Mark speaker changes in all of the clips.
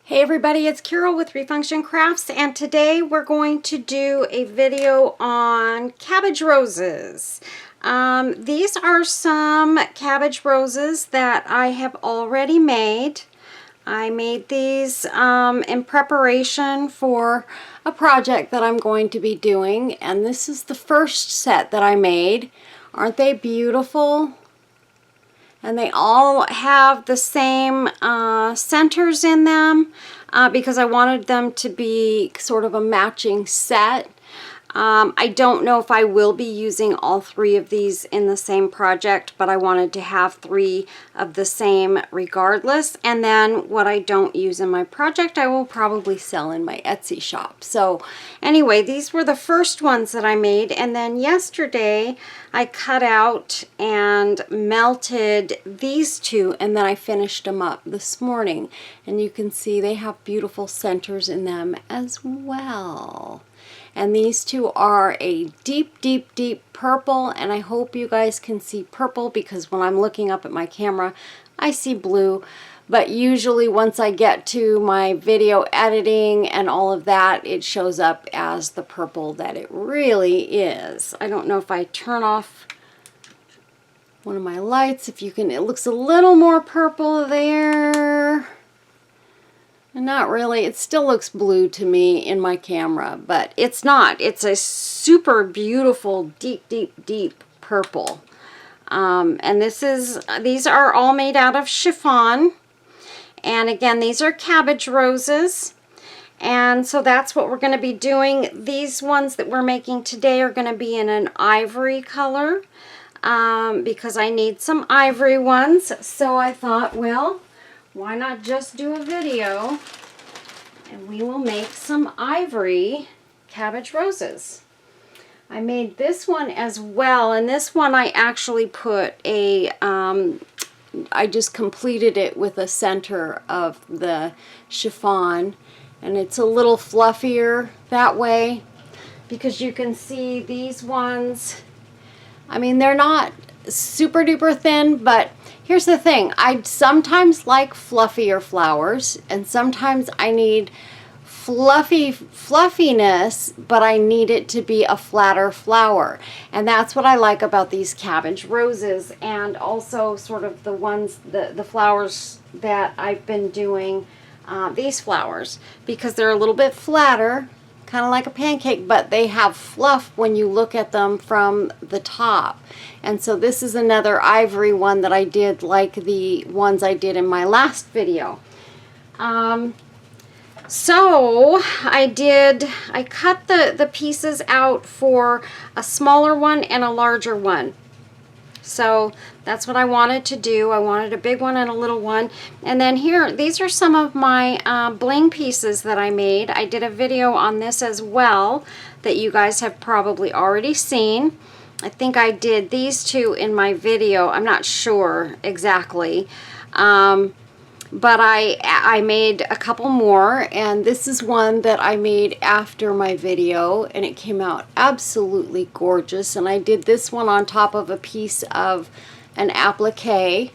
Speaker 1: Hey everybody, it's Carol with Refunction Crafts, and today we're going to do a video on cabbage roses. These are some cabbage roses that I have already made. I made these in preparation for a project that I'm going to be doing, and this is the first set that I made. Aren't they beautiful? And they all have the same centers in them because I wanted them to be sort of a matching set. I don't know if I will be using all three of these in the same project, but I wanted to have three of the same regardless. And then what I don't use in my project, I will probably sell in my Etsy shop. So anyway, these were the first ones that I made. And then yesterday I cut out and melted these two, and then I finished them up this morning. And you can see they have beautiful centers in them as well. And these two are a deep, deep, deep purple, and I hope you guys can see purple because when I'm looking up at my camera, I see blue. But usually once I get to my video editing and all of that, it shows up as the purple that it really is. I don't know if I turn off one of my lights, if you can, it looks a little more purple there. Not really. It still looks blue to me in my camera, but it's not. It's a super beautiful, deep, deep, deep purple. And these are all made out of chiffon. And again, these are cabbage roses. And so that's what we're going to be doing. These ones that we're making today are going to be in an ivory color because I need some ivory ones. So I thought, well, why not just do a video and we will make some ivory cabbage roses. I made this one as well, and this one I actually put a, I just completed it with a center of the chiffon, and it's a little fluffier that way because you can see these ones, I mean, they're not super duper thin, but here's the thing, I sometimes like fluffier flowers and sometimes I need fluffiness, but I need it to be a flatter flower. And that's what I like about these cabbage roses, and also sort of the ones, the flowers that I've been doing, these flowers, because they're a little bit flatter, kind of like a pancake, but they have fluff when you look at them from the top. And so this is another ivory one that I did like the ones I did in my last video. So I cut the pieces out for a smaller one and a larger one. So that's what I wanted to do. I wanted a big one and a little one. And then here, these are some of my bling pieces that I made. I did a video on this as well that you guys have probably already seen. I think I did these two in my video. I'm not sure exactly. But I made a couple more, and this is one that I made after my video, and it came out absolutely gorgeous. And I did this one on top of a piece of an applique,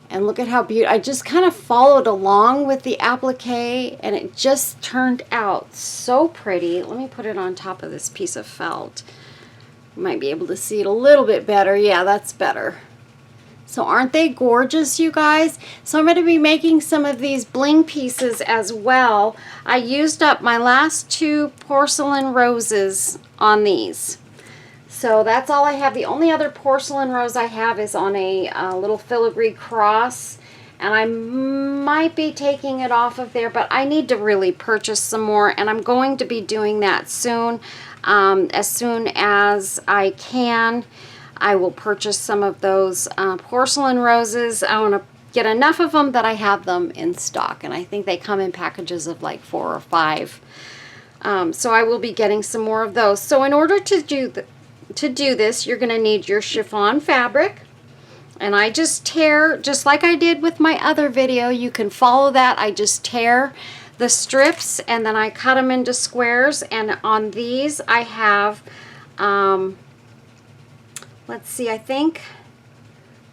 Speaker 1: and look at how beautiful. I just kind of followed along with the applique, and it just turned out so pretty. Let me put it on top of this piece of felt. You might be able to see it a little bit better. Yeah, that's better. So aren't they gorgeous, you guys? So I'm going to be making some of these bling pieces as well. I used up my last two porcelain roses on these. So that's all I have. The only other porcelain rose I have is on a little filigree cross. And I might be taking it off of there, but I need to really purchase some more. And I'm going to be doing that soon as I can. I will purchase some of those porcelain roses. I want to get enough of them that I have them in stock, and I think they come in packages of like 4 or 5. So I will be getting some more of those. So in order to do this, you're going to need your chiffon fabric, and I just tear, just like I did with my other video. You can follow that. I just tear the strips and then I cut them into squares, and on these I have let's see, I think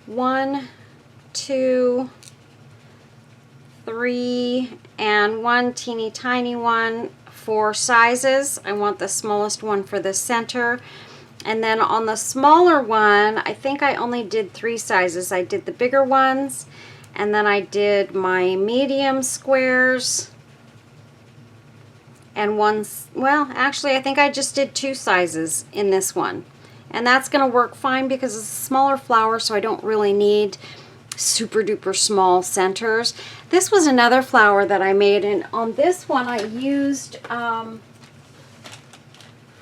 Speaker 1: 1, 2, 3 and one teeny tiny one for sizes. I want the smallest one for the center. And then on the smaller one, I think I only did 3 sizes. I did the bigger ones, and then I did my medium squares, and ones, well, actually I think I just did 2 sizes in this one. And that's going to work fine because it's a smaller flower, so I don't really need super duper small centers. This was another flower that I made, and on this one I used, I'm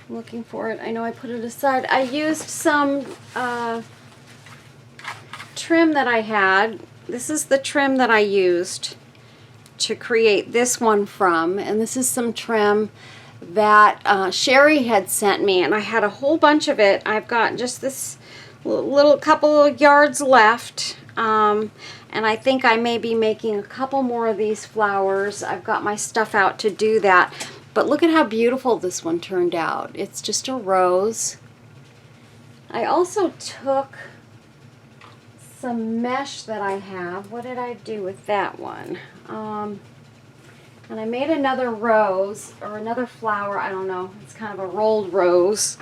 Speaker 1: looking for it, I know I put it aside, I used some trim that I had. This is the trim that I used to create this one from, and this is some trim that Sherry had sent me, and I had a whole bunch of it. I've got just this little couple of yards left, and I think I may be making a couple more of these flowers. I've got my stuff out to do that, but look at how beautiful this one turned out. It's just a rose. I also took some mesh that I have. What did I do with that one? And I made another rose, or another flower, I don't know. It's kind of a rolled rose.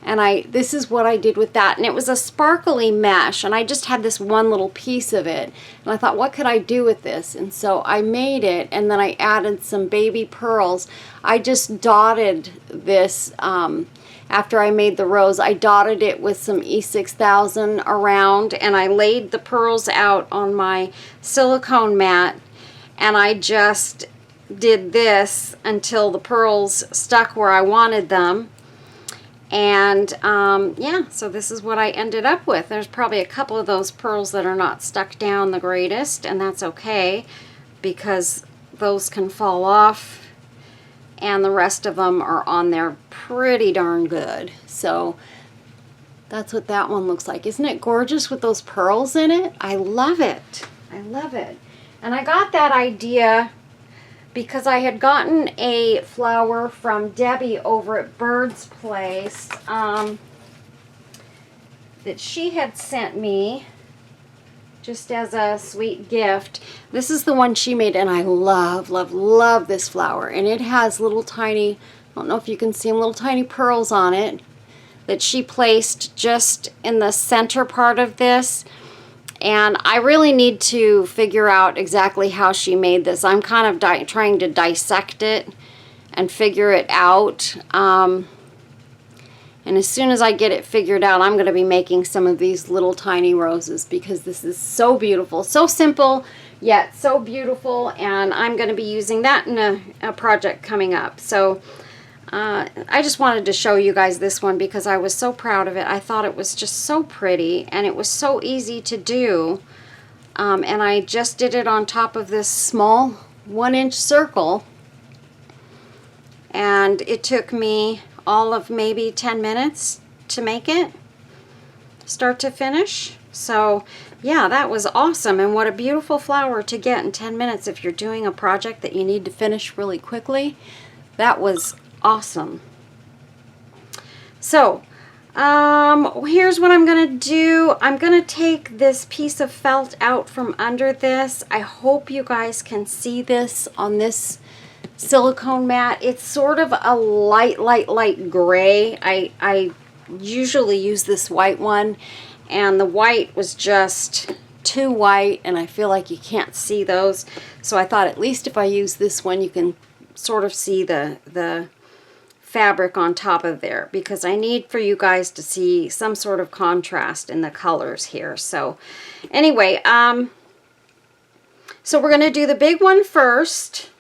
Speaker 1: And this is what I did with that. And it was a sparkly mesh, and I just had this one little piece of it. And I thought, what could I do with this? And so I made it, and then I added some baby pearls. I just dotted this, after I made the rose, I dotted it with some E6000 around, and I laid the pearls out on my silicone mat, and I just did this until the pearls stuck where I wanted them. And yeah, so this is what I ended up with. There's probably a couple of those pearls that are not stuck down the greatest, and that's okay because those can fall off, and the rest of them are on there pretty darn good. So that's what that one looks like. Isn't it gorgeous with those pearls in it? I love it. I love it. And I got that idea because I had gotten a flower from Debbie over at Bird's Place that she had sent me just as a sweet gift. This is the one she made, and I love, love, love this flower. And it has little tiny, I don't know if you can see them, little tiny pearls on it that she placed just in the center part of this. And I really need to figure out exactly how she made this. I'm kind of trying to dissect it and figure it out. And as soon as I get it figured out, I'm going to be making some of these little tiny roses because this is so beautiful. So simple, yet so beautiful. And I'm going to be using that in a project coming up. So I just wanted to show you guys this one because I was so proud of it. I thought it was just so pretty, and it was so easy to do. And I just did it on top of this small 1-inch circle, and it took me all of maybe 10 minutes to make it, start to finish. So yeah, that was awesome, and what a beautiful flower to get in 10 minutes if you're doing a project that you need to finish really quickly. That was awesome. So here's what I'm gonna do. I'm gonna take this piece of felt out from under this. I hope you guys can see this on this silicone mat. It's sort of a light gray. I usually use this white one, and the white was just too white, and I feel like you can't see those. So I thought at least if I use this one, you can sort of see the fabric on top of there, because I need for you guys to see some sort of contrast in the colors here. So anyway, so we're going to do the big one first.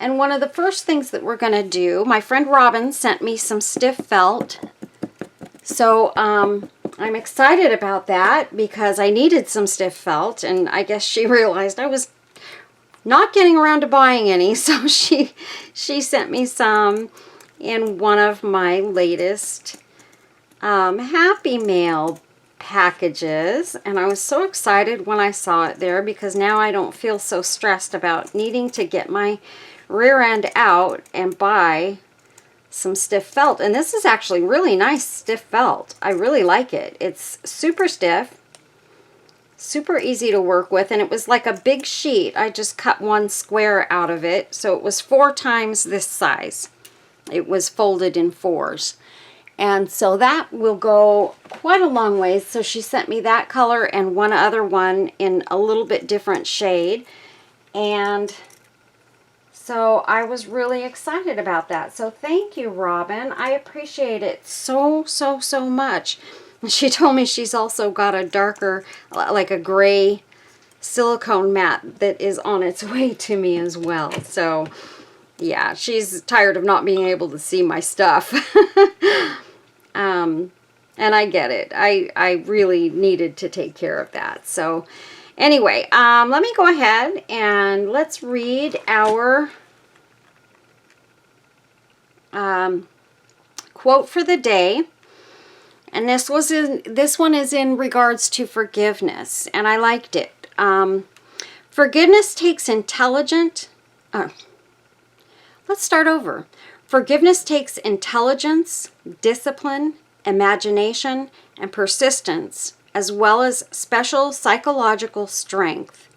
Speaker 1: And one of the first things that we're going to do, my friend Robin sent me some stiff felt. So I'm excited about that because I needed some stiff felt, and I guess she realized I was not getting around to buying any, so she sent me some in one of my latest Happy Mail packages, and I was so excited when I saw it there because now I don't feel so stressed about needing to get my rear end out and buy some stiff felt. And this is actually really nice stiff felt. I really like it. It's super stiff, super easy to work with, and it was like a big sheet. I just cut one square out of it, so it was 4 times this size. It was folded in 4s. And so that will go quite a long ways. So she sent me that color and one other one in a little bit different shade. And so I was really excited about that. So thank you, Robin. I appreciate it so, so, so much. She told me she's also got a darker, like a gray silicone mat that is on its way to me as well. So yeah, she's tired of not being able to see my stuff. And I get it. I really needed to take care of that. So anyway, let me go ahead and let's read our quote for the day. And this one is in regards to forgiveness, and I liked it. Forgiveness takes let's start over. Forgiveness takes intelligence, discipline, imagination, and persistence, as well as special psychological strength.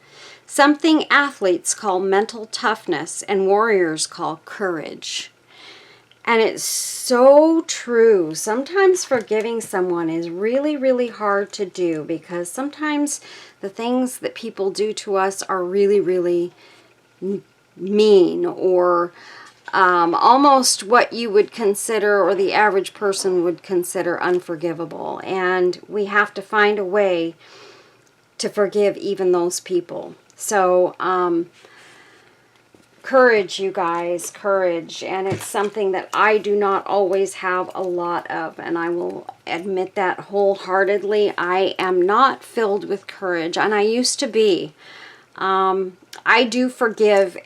Speaker 1: Something athletes call mental toughness and warriors call courage. And it's so true. Sometimes forgiving someone is really, really hard to do because sometimes the things that people do to us are really, really mean, or almost what you would consider, or the average person would consider, unforgivable. And we have to find a way to forgive even those people. So, courage, you guys, courage. And it's something that I do not always have a lot of, and I will admit that wholeheartedly. I am not filled with courage, and I used to be. I forgive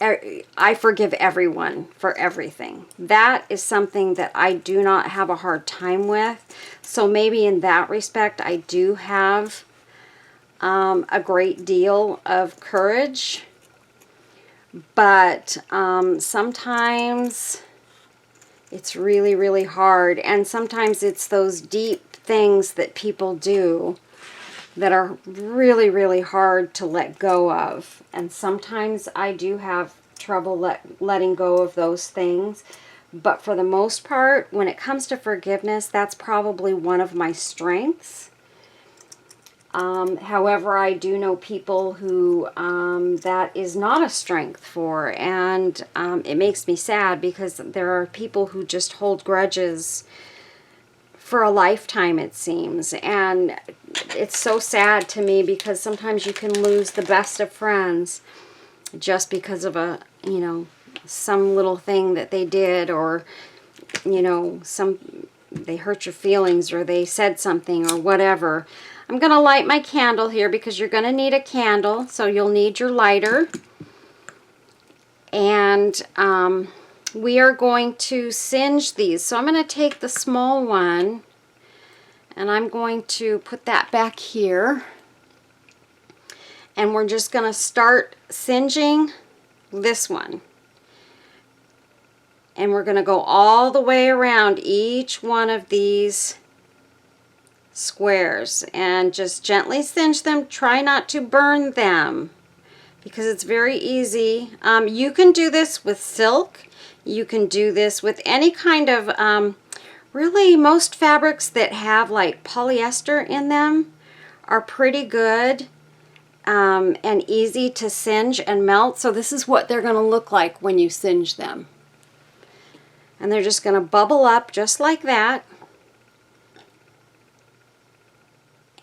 Speaker 1: everyone for everything. That is something that I do not have a hard time with. So maybe in that respect, I do have a great deal of courage. But sometimes it's really, really hard. And sometimes it's those deep things that people do that are really, really hard to let go of. And sometimes I do have trouble letting go of those things. But for the most part, when it comes to forgiveness, that's probably one of my strengths. However, I do know people who that is not a strength for. And it makes me sad because there are people who just hold grudges for a lifetime, it seems. And it's so sad to me because sometimes you can lose the best of friends just because of some little thing that they did, or they hurt your feelings, or they said something, or whatever. I'm going to light my candle here because you're going to need a candle, so you'll need your lighter. And we are going to singe these. So I'm going to take the small one and I'm going to put that back here. And we're just going to start singeing this one. And we're going to go all the way around each one of these squares and just gently singe them. Try not to burn them because it's very easy. You can do this with silk. You can do this with any kind of, really most fabrics that have like polyester in them are pretty good and easy to singe and melt. So this is what they're going to look like when you singe them. And they're just going to bubble up just like that.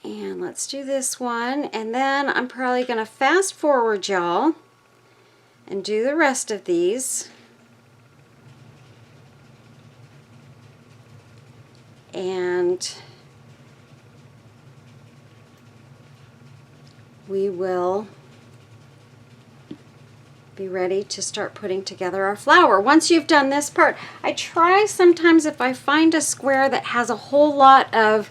Speaker 1: And let's do this one. And then I'm probably going to fast forward, y'all, and do the rest of these. And we will be ready to start putting together our flower. Once you've done this part, I try sometimes if I find a square that has a whole lot of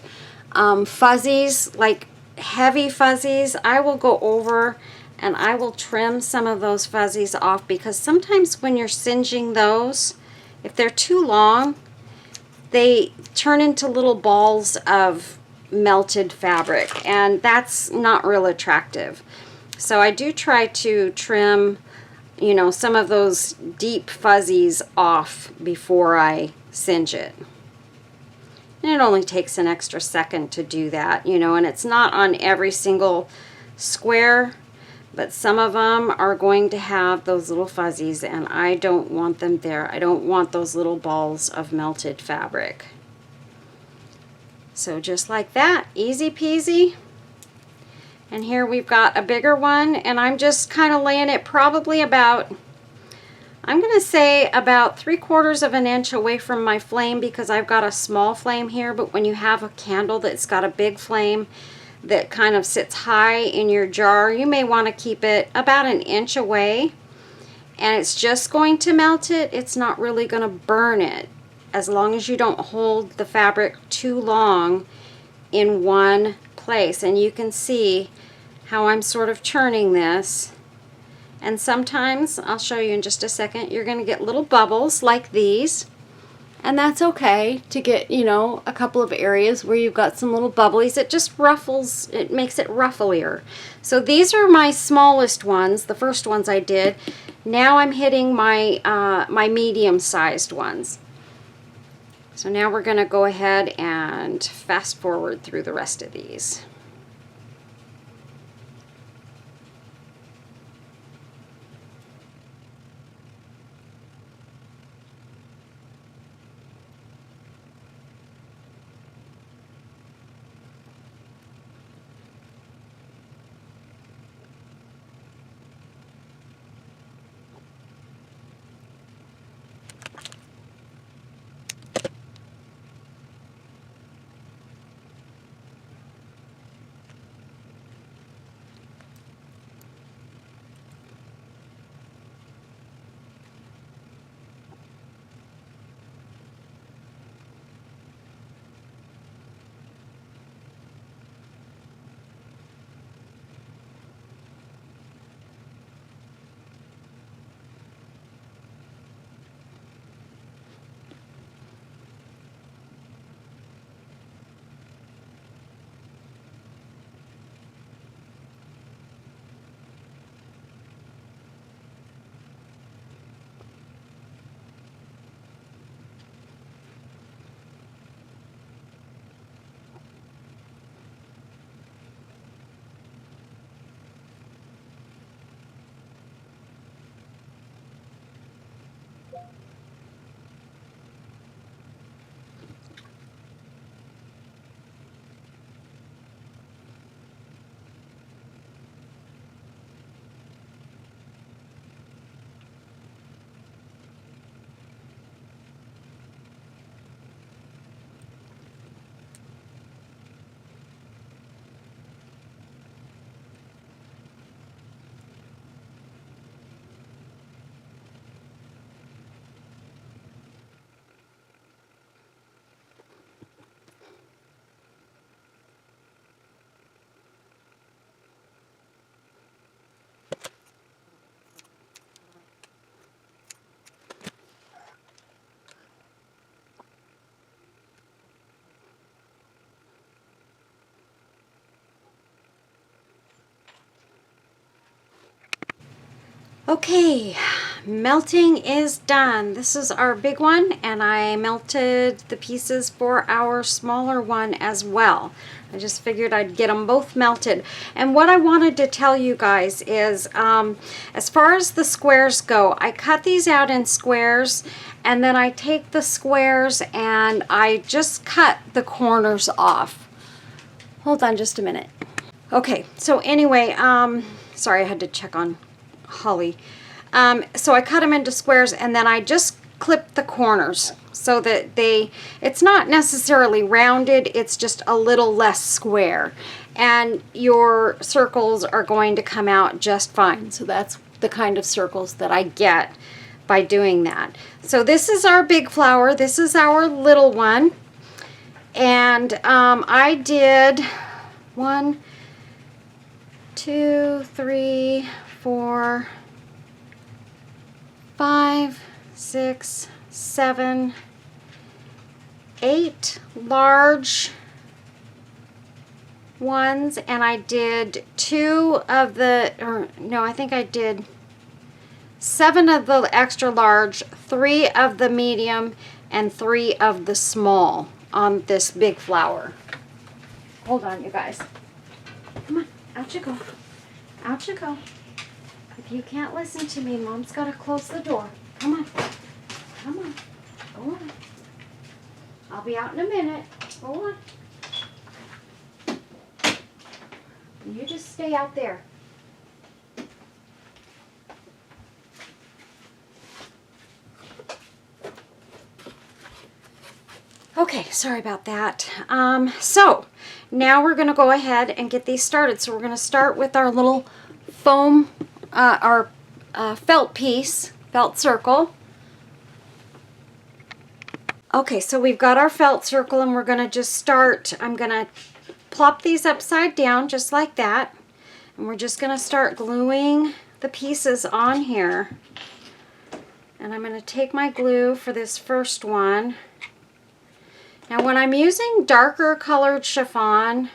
Speaker 1: fuzzies, like heavy fuzzies, I will go over and I will trim some of those fuzzies off, because sometimes when you're singeing those, if they're too long, they turn into little balls of melted fabric, and that's not real attractive. So I do try to trim, you know, some of those deep fuzzies off before I singe it. And it only takes an extra second to do that, you know, and it's not on every single square, but some of them are going to have those little fuzzies, and I don't want them there. I don't want those little balls of melted fabric. So just like that, easy peasy. And here we've got a bigger one, and I'm just kind of laying it probably about, I'm going to say about 3/4 of an inch away from my flame, because I've got a small flame here. But when you have a candle that's got a big flame that kind of sits high in your jar, you may want to keep it about an inch away, and it's just going to melt it. It's not really going to burn it, as long as you don't hold the fabric too long in one place. And you can see how I'm sort of churning this, and sometimes, I'll show you in just a second, you're going to get little bubbles like these, and that's okay to get, you know, a couple of areas where you've got some little bubblies. It just ruffles, it makes it rufflier. So these are my smallest ones, the first ones I did. Now I'm hitting my my medium-sized ones. So now we're going to go ahead and fast forward through the rest of these. Okay, melting is done. This is our big one, and I melted the pieces for our smaller one as well. I just figured I'd get them both melted. And what I wanted to tell you guys is, as far as the squares go, I cut these out in squares, and then I take the squares and I just cut the corners off. Hold on just a minute. Okay, so anyway, sorry, I had to check on Holly. So I cut them into squares, and then I just clip the corners so that it's not necessarily rounded, it's just a little less square, and your circles are going to come out just fine. So that's the kind of circles that I get by doing that. So this is our big flower, this is our little one, and I did 1, 2, 3, 4, 5, 6, 7, 8 large ones, and I did 2 of the, or no, I think I did 7 of the extra large, 3 of the medium, and 3 of the small on this big flower. Hold on, you guys. Come on, out you go. Out you go. If you can't listen to me, Mom's got to close the door. Come on. Come on. Go on. I'll be out in a minute. Go on. You just stay out there. Okay, sorry about that. So now we're going to go ahead and get these started. So we're going to start with our little foam, our felt piece, felt circle. Okay, so we've got our felt circle, and we're going to just start. I'm going to plop these upside down just like that, and we're just going to start gluing the pieces on here. And I'm going to take my glue for this first one. Now when I'm using darker colored chiffon,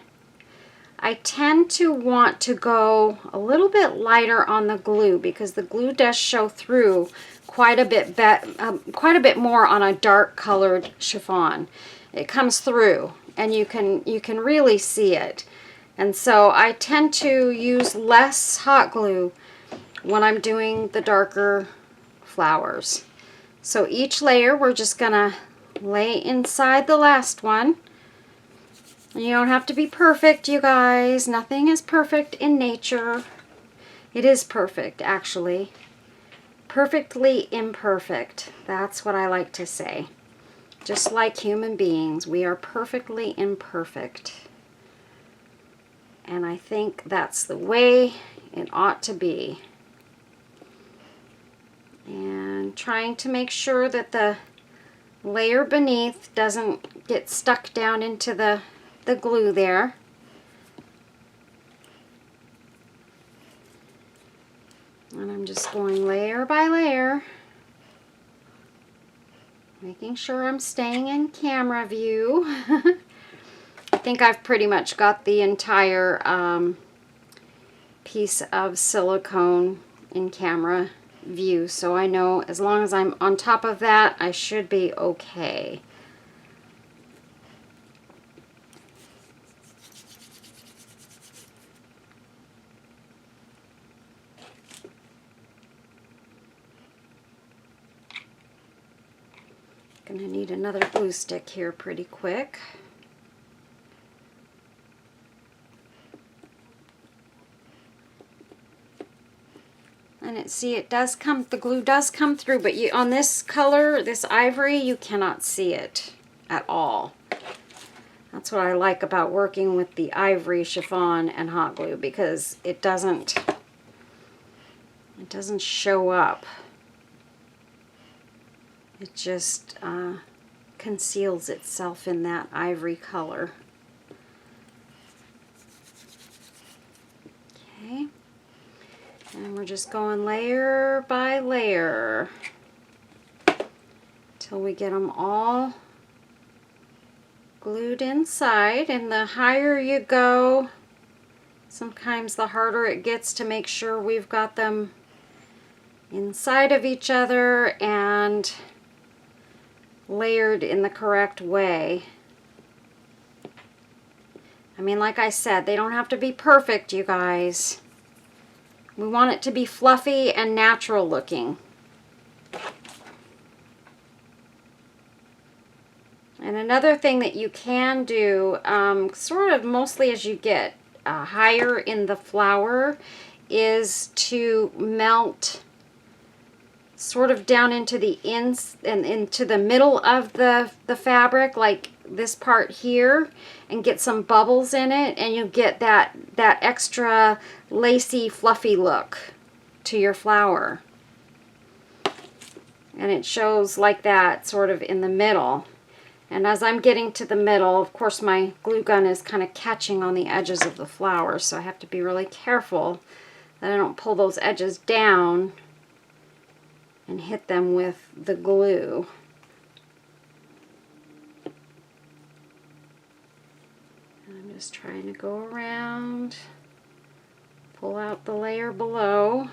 Speaker 1: I tend to want to go a little bit lighter on the glue because the glue does show through quite a bit more on a dark colored chiffon. It comes through, and you can really see it. And so I tend to use less hot glue when I'm doing the darker flowers. So each layer we're just gonna lay inside the last one. You don't have to be perfect, you guys. Nothing is perfect in nature. It is perfect, actually. Perfectly imperfect. That's what I like to say. Just like human beings, we are perfectly imperfect. And I think that's the way it ought to be. And trying to make sure that the layer beneath doesn't get stuck down into the glue there. And I'm just going layer by layer, making sure I'm staying in camera view. I think I've pretty much got the entire piece of silicone in camera view, so I know as long as I'm on top of that, I should be okay. Gonna need another glue stick here pretty quick. And see, it does come, the glue does come through, but you, on this color, this ivory, you cannot see it at all. That's what I like about working with the ivory chiffon and hot glue, because it doesn't show up. It just conceals itself in that ivory color. Okay. And we're just going layer by layer till we get them all glued inside. And the higher you go, sometimes the harder it gets to make sure we've got them inside of each other and layered in the correct way. I mean, like I said, they don't have to be perfect, you guys. We want it to be fluffy and natural looking. And another thing that you can do, sort of mostly as you get higher in the flower, is to melt sort of down into the ends and into the middle of the fabric, like this part here, and get some bubbles in it, and you get that extra lacy, fluffy look to your flower. And it shows like that sort of in the middle. And as I'm getting to the middle, of course my glue gun is kind of catching on the edges of the flower, so I have to be really careful that I don't pull those edges down and hit them with the glue. And I'm just trying to going to go around, pull out the layer below,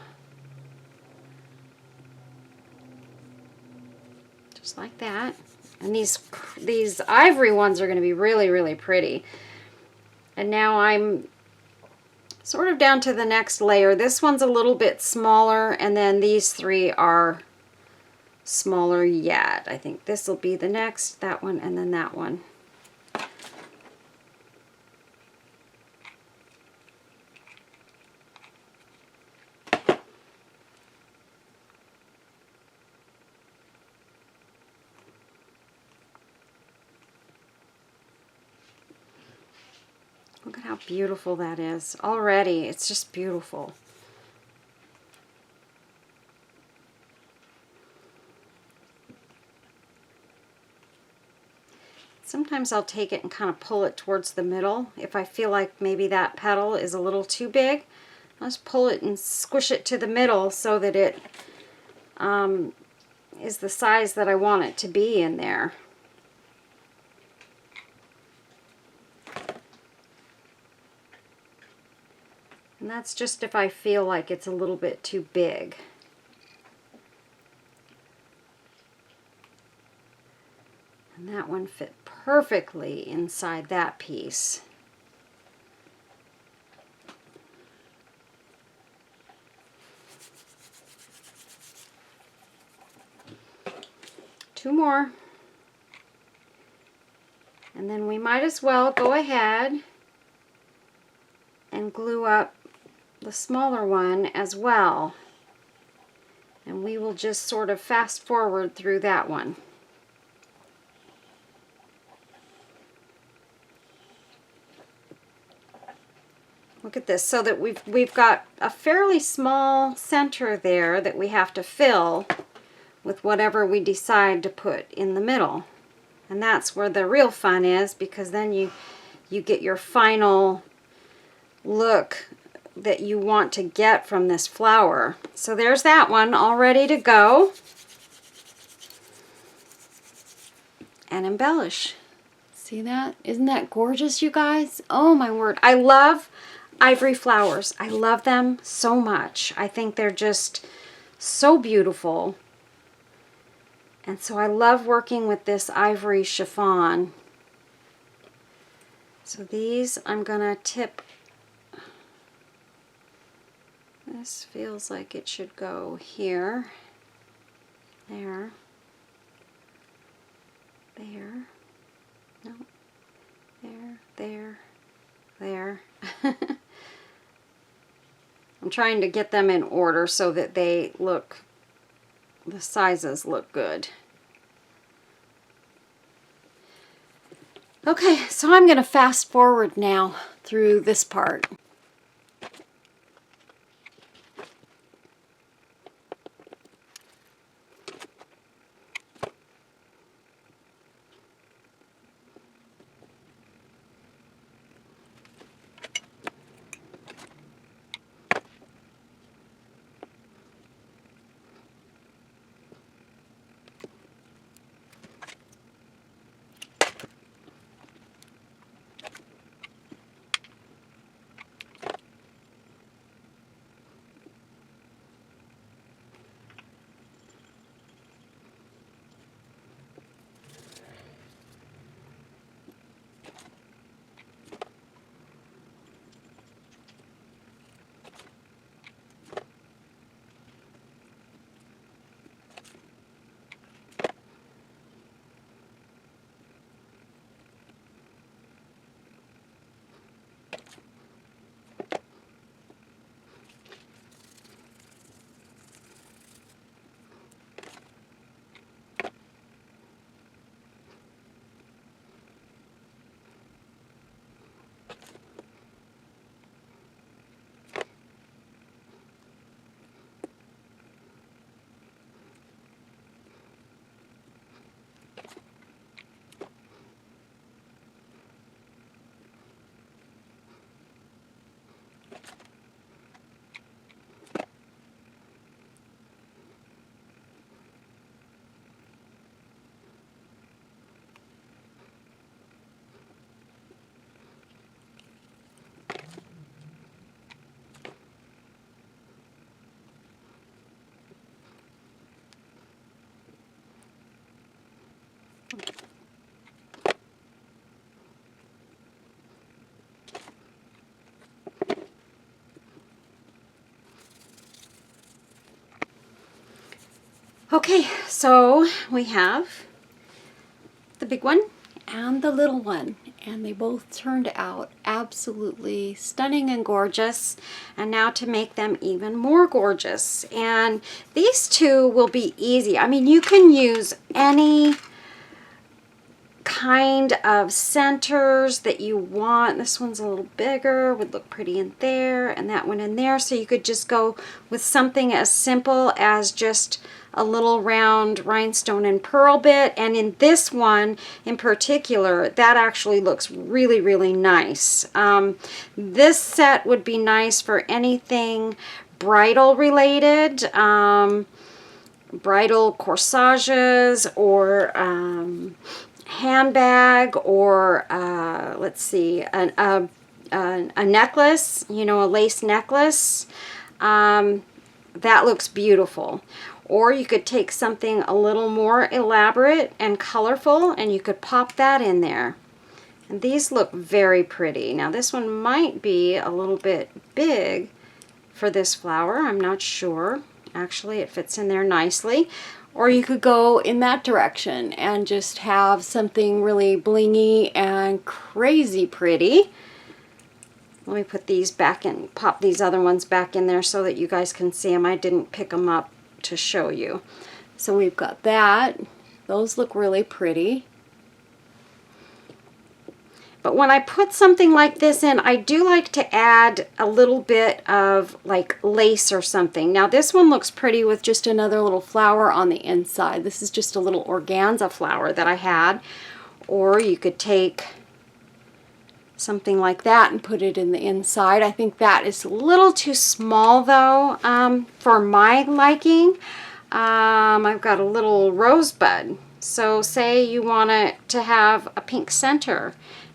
Speaker 1: just like that. And these ivory ones are going to be really, really pretty. And now I'm sort of down to the next layer. This one's a little bit smaller, and then these three are smaller yet. I think this will be the next, that one, and then that one. Look at how beautiful that is. Already, it's just beautiful. Sometimes I'll take it and kind of pull it towards the middle. If I feel like maybe that petal is a little too big, I'll just pull it and squish it to the middle so that it is the size that I want it to be in there. And that's just if I feel like it's a little bit too big. And that one fit perfectly inside that piece. Two more. And then we might as well go ahead and glue up the smaller one as well. And we will just sort of fast forward through that one. Look at this, so that we've got a fairly small center there that we have to fill with whatever we decide to put in the middle. And that's where the real fun is, because then you get your final look that you want to get from this flower. So there's that one all ready to go. And embellish. See that? Isn't that gorgeous, you guys? Oh my word. I love ivory flowers. I love them so much. I think they're just so beautiful. And so I love working with this ivory chiffon. So these I'm gonna tip. This feels like it should go here, there, there, no, there. I'm trying to get them in order so that they look, the sizes look good. Okay, so I'm going to fast forward now through this part. Okay, so we have the big one and the little one, and they both turned out absolutely stunning and gorgeous. And now to make them even more gorgeous, and these two will be easy. I mean, you can use any kind of centers that you want. This one's a little bigger, would look pretty in there, and that one in there. So you could just go with something as simple as just a little round rhinestone and pearl bit. And in this one in particular, that actually looks really, really nice. This set would be nice for anything bridal related, bridal corsages, or handbag, or let's see, a necklace, you know, a lace necklace. That looks beautiful. Or you could take something a little more elaborate and colorful, and you could pop that in there. And these look very pretty. Now this one might be a little bit big for this flower, I'm not sure. Actually, it fits in there nicely. Or you could go in that direction and just have something really blingy and crazy pretty. Let me put these back in, pop these other ones back in there so that you guys can see them. I didn't pick them up to show you. So we've got that. Those look really pretty. But when I put something like this in, I do like to add a little bit of like lace or something. Now this one looks pretty with just another little flower on the inside. This is just a little organza flower that I had. Or you could take something like that and put it in the inside. I think that is a little too small though, for my liking. I've got a little rosebud. So say you want it to have a pink center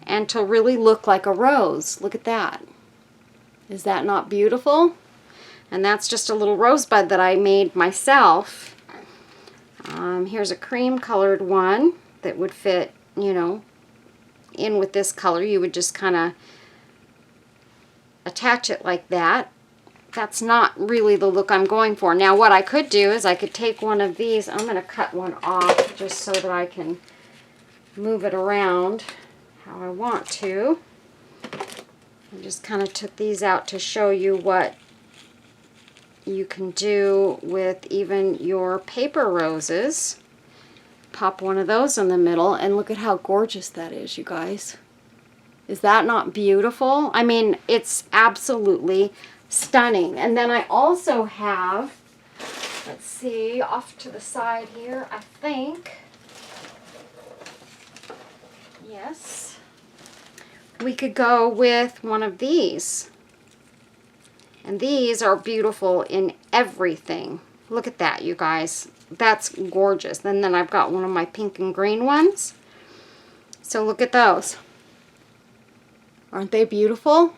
Speaker 1: and to really look like a rose. Look at that. Is that not beautiful? And that's just a little rosebud that I made myself. Here's a cream colored one that would fit, you know, in with this color. You would just kind of attach it like that. That's not really the look I'm going for. Now what I could do is I could take one of these. I'm going to cut one off just so that I can move it around how I want to. I just kind of took these out to show you what you can do with even your paper roses. Pop one of those in the middle, and look at how gorgeous that is, you guys. Is that not beautiful? I mean, it's absolutely stunning. And then I also have, let's see, off to the side here, I think, yes, we could go with one of these. And these are beautiful in everything. Look at that, you guys. That's gorgeous. And then I've got one of my pink and green ones. So look at those. Aren't they beautiful?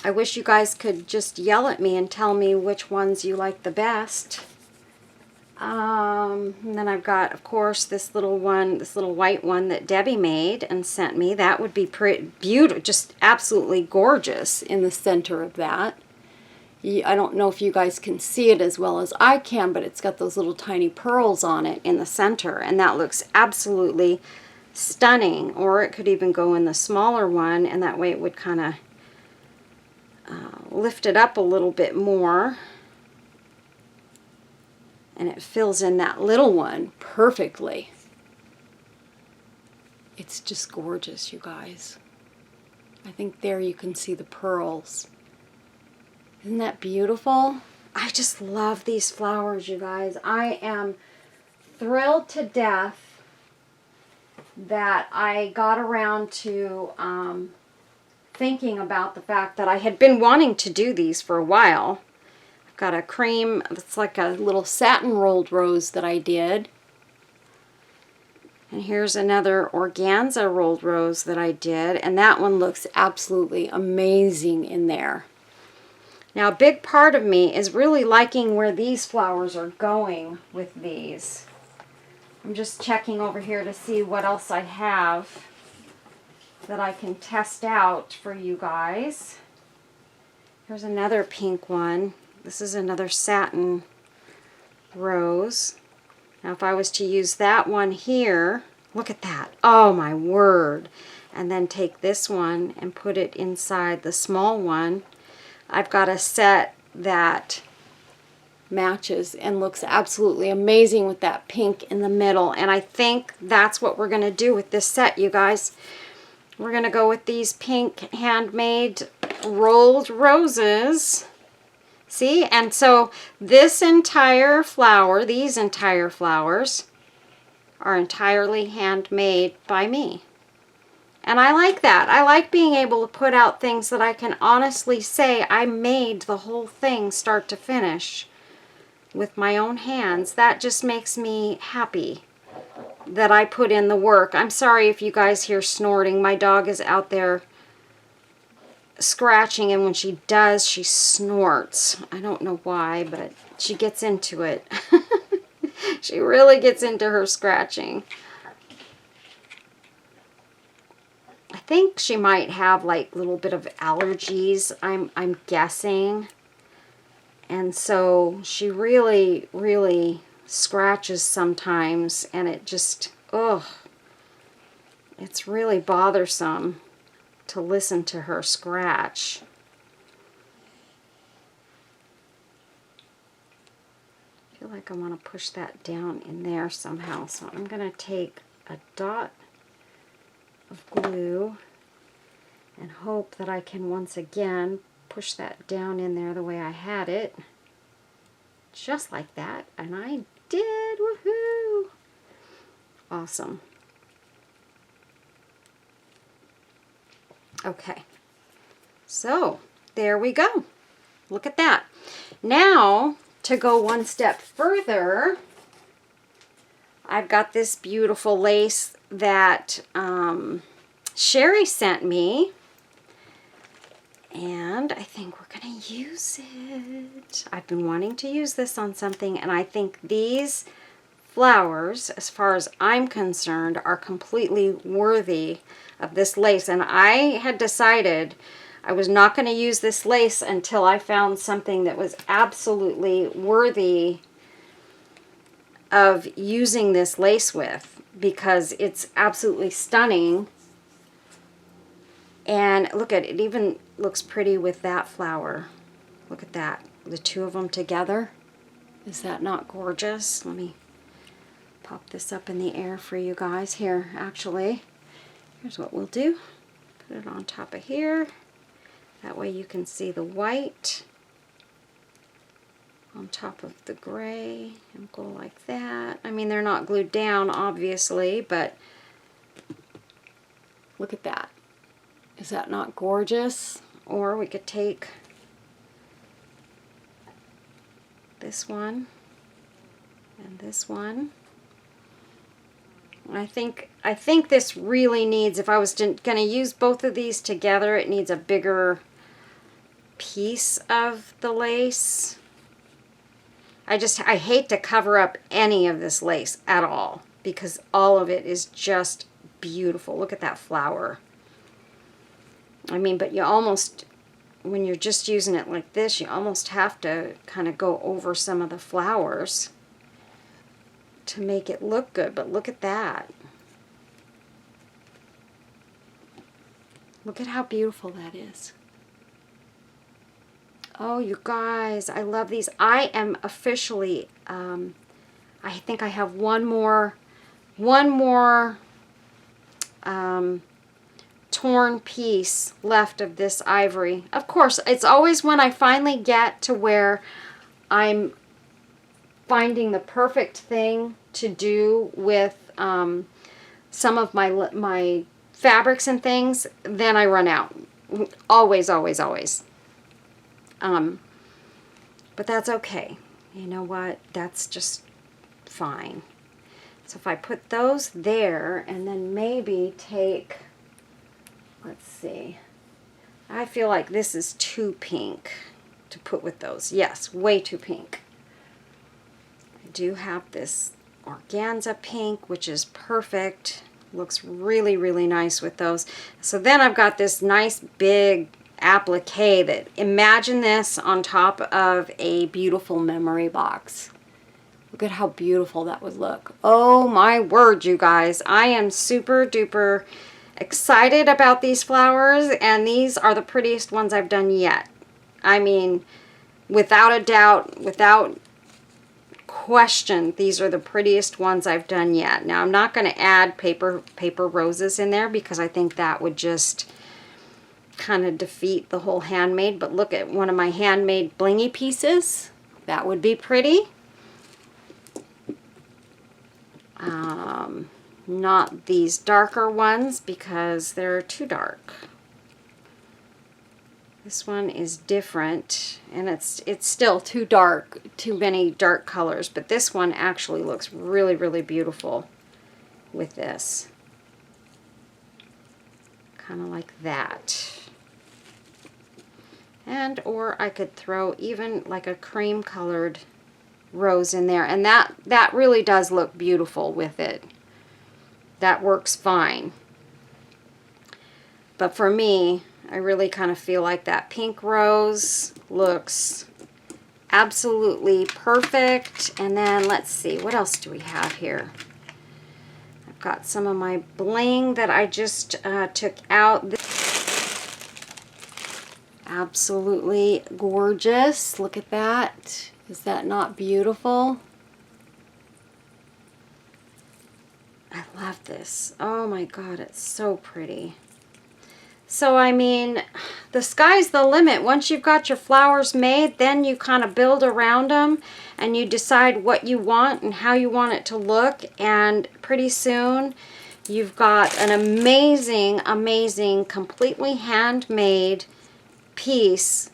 Speaker 1: I wish you guys could just yell at me and tell me which ones you like the best. And then I've got, of course, this little one, this little white one that Debbie made and sent me. That would be pretty beautiful, just absolutely gorgeous in the center of that. I don't know if you guys can see it as well as I can, but it's got those little tiny pearls on it in the center, and that looks absolutely stunning. Or it could even go in the smaller one, and that way it would kind of lift it up a little bit more. And it fills in that little one perfectly. It's just gorgeous, you guys. I think there you can see the pearls. Isn't that beautiful? I just love these flowers, you guys. I am thrilled to death that I got around to thinking about the fact that I had been wanting to do these for a while. I've got a cream, it's like a little satin rolled rose that I did. And here's another organza rolled rose that I did, and that one looks absolutely amazing in there. Now, a big part of me is really liking where these flowers are going with these. I'm just checking over here to see what else I have that I can test out for you guys. Here's another pink one. This is another satin rose. Now if I was to use that one here, look at that. Oh my word. And then take this one and put it inside the small one. I've got a set that matches and looks absolutely amazing with that pink in the middle. And I think that's what we're going to do with this set, you guys. We're going to go with these pink handmade rolled roses. See? And so this entire flower, these entire flowers, are entirely handmade by me. And I like that. I like being able to put out things that I can honestly say I made the whole thing start to finish with my own hands. That just makes me happy that I put in the work. I'm sorry if you guys hear snorting. My dog is out there scratching, and when she does, she snorts. I don't know why, but she gets into it. She really gets into her scratching. I think she might have like a little bit of allergies, I'm guessing. And so she really, really scratches sometimes, and it just, ugh, it's really bothersome to listen to her scratch. I feel like I want to push that down in there somehow. So I'm going to take a dot of glue and hope that I can once again push that down in there the way I had it. Just like that. And I did. Woohoo! Awesome. Okay. So, there we go. Look at that. Now, to go one step further, I've got this beautiful lace that Sherry sent me. And I think we're going to use it. I've been wanting to use this on something, and I think these flowers, as far as I'm concerned, are completely worthy of this lace. And I had decided I was not going to use this lace until I found something that was absolutely worthy of using this lace with, because it's absolutely stunning. And look at it, even looks pretty with that flower. Look at that, the two of them together. Is that not gorgeous? Let me pop this up in the air for you guys here. Actually, here's what we'll do. Put it on top of here. That way you can see the white on top of the gray, and go like that. I mean, they're not glued down, obviously, but look at that. Is that not gorgeous? Or we could take this one and this one. I think this really needs, if I was going to use both of these together, it needs a bigger piece of the lace. I hate to cover up any of this lace at all, because all of it is just beautiful. Look at that flower. I mean, but you almost, when you're just using it like this, you almost have to kind of go over some of the flowers to make it look good. But look at that. Look at how beautiful that is. Oh, you guys, I love these. I am officially, I think I have one more torn piece left of this ivory. Of course, it's always when I finally get to where I'm finding the perfect thing to do with some of my fabrics and things, then I run out. Always, always, always. But that's okay. You know what? That's just fine. So if I put those there and then maybe take, let's see, I feel like this is too pink to put with those. Yes, way too pink. I do have this organza pink, which is perfect. Looks really, really nice with those. So then I've got this nice big applique that, imagine this on top of a beautiful memory box. Look at how beautiful that would look. Oh my word, you guys. I am super duper excited about these flowers, and these are the prettiest ones I've done yet. I mean, without a doubt, without question, these are the prettiest ones I've done yet. Now, I'm not going to add paper roses in there because I think that would just kind of defeat the whole handmade. But look at one of my handmade blingy pieces. That would be pretty. Not these darker ones because they're too dark. This one is different, and it's still too dark, too many dark colors, but this one actually looks really, really beautiful with this. Kind of like that. And, or I could throw even like a cream colored rose in there, and that really does look beautiful with it. That works fine. But for me, I really kind of feel like that pink rose looks absolutely perfect. And then let's see, what else do we have here? I've got some of my bling that I just took out. Absolutely gorgeous. Look at that. Is that not beautiful? I love this. Oh my God, it's so pretty. So, I mean, the sky's the limit. Once you've got your flowers made, then you kind of build around them and you decide what you want and how you want it to look. And pretty soon, you've got an amazing, amazing, completely handmade piece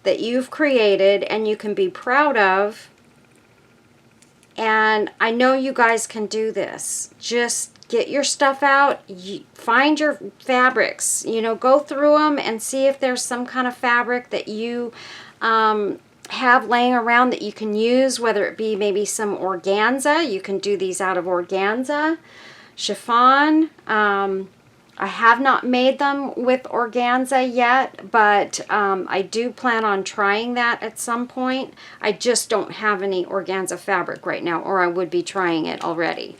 Speaker 1: that you've created and you can be proud of. And I know you guys can do this. Just get your stuff out, find your fabrics, you know, go through them and see if there's some kind of fabric that you have laying around that you can use, whether it be maybe some organza. You can do these out of organza, chiffon. I have not made them with organza yet, but I do plan on trying that at some point. I just don't have any organza fabric right now, or I would be trying it already.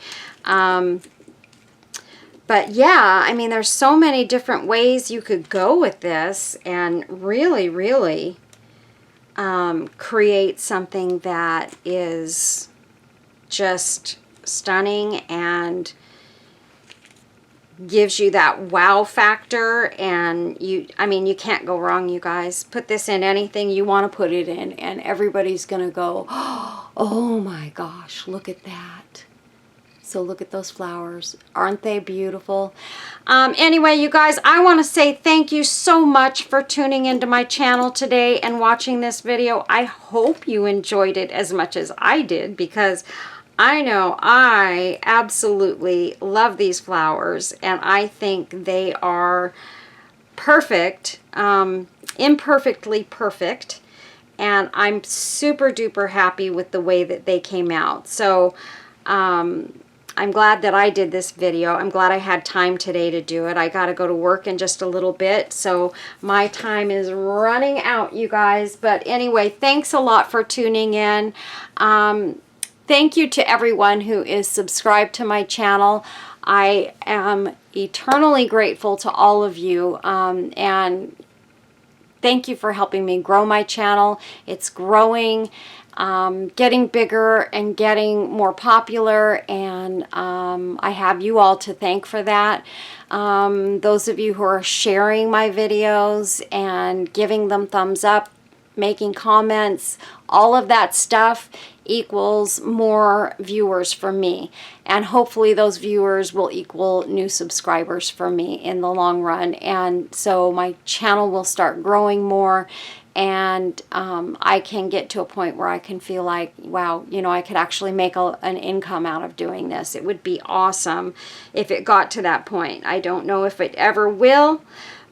Speaker 1: But yeah, I mean, there's so many different ways you could go with this and really, really create something that is just stunning and gives you that wow factor. And I mean, you can't go wrong, you guys. Put this in anything you want to put it in and everybody's gonna go, oh my gosh, look at that. So look at those flowers. Aren't they beautiful? Anyway, you guys, I want to say thank you so much for tuning into my channel today and watching this video. I hope you enjoyed it as much as I did, because I know I absolutely love these flowers and I think they are perfect, imperfectly perfect. And I'm super duper happy with the way that they came out. So, I'm glad that I did this video. I'm glad I had time today to do it. I got to go to work in just a little bit, so my time is running out, you guys. But anyway, thanks a lot for tuning in. Thank you to everyone who is subscribed to my channel. I am eternally grateful to all of you, and thank you for helping me grow my channel. It's growing, getting bigger and getting more popular, and I have you all to thank for that. Those of you who are sharing my videos and giving them thumbs up, making comments, all of that stuff equals more viewers for me, and hopefully those viewers will equal new subscribers for me in the long run, and so my channel will start growing more, and I can get to a point where I can feel like, wow, you know, I could actually make an income out of doing this. It would be awesome if it got to that point. I don't know if it ever will,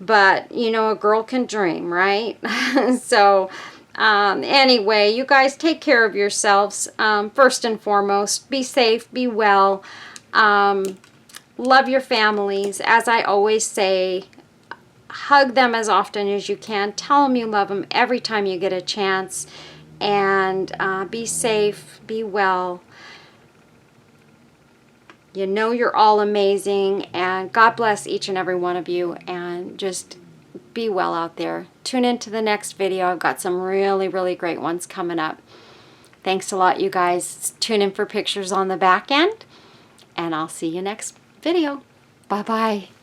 Speaker 1: but you know, a girl can dream, right? So anyway, you guys take care of yourselves. First and foremost, be safe, be well, love your families. As I always say, hug them as often as you can. Tell them you love them every time you get a chance. and be safe, be well. You know you're all amazing, and God bless each and every one of you, and just be well out there. Tune in to the next video. I've got some really, really great ones coming up. Thanks a lot, you guys. Tune in for pictures on the back end, and I'll see you next video. Bye-bye.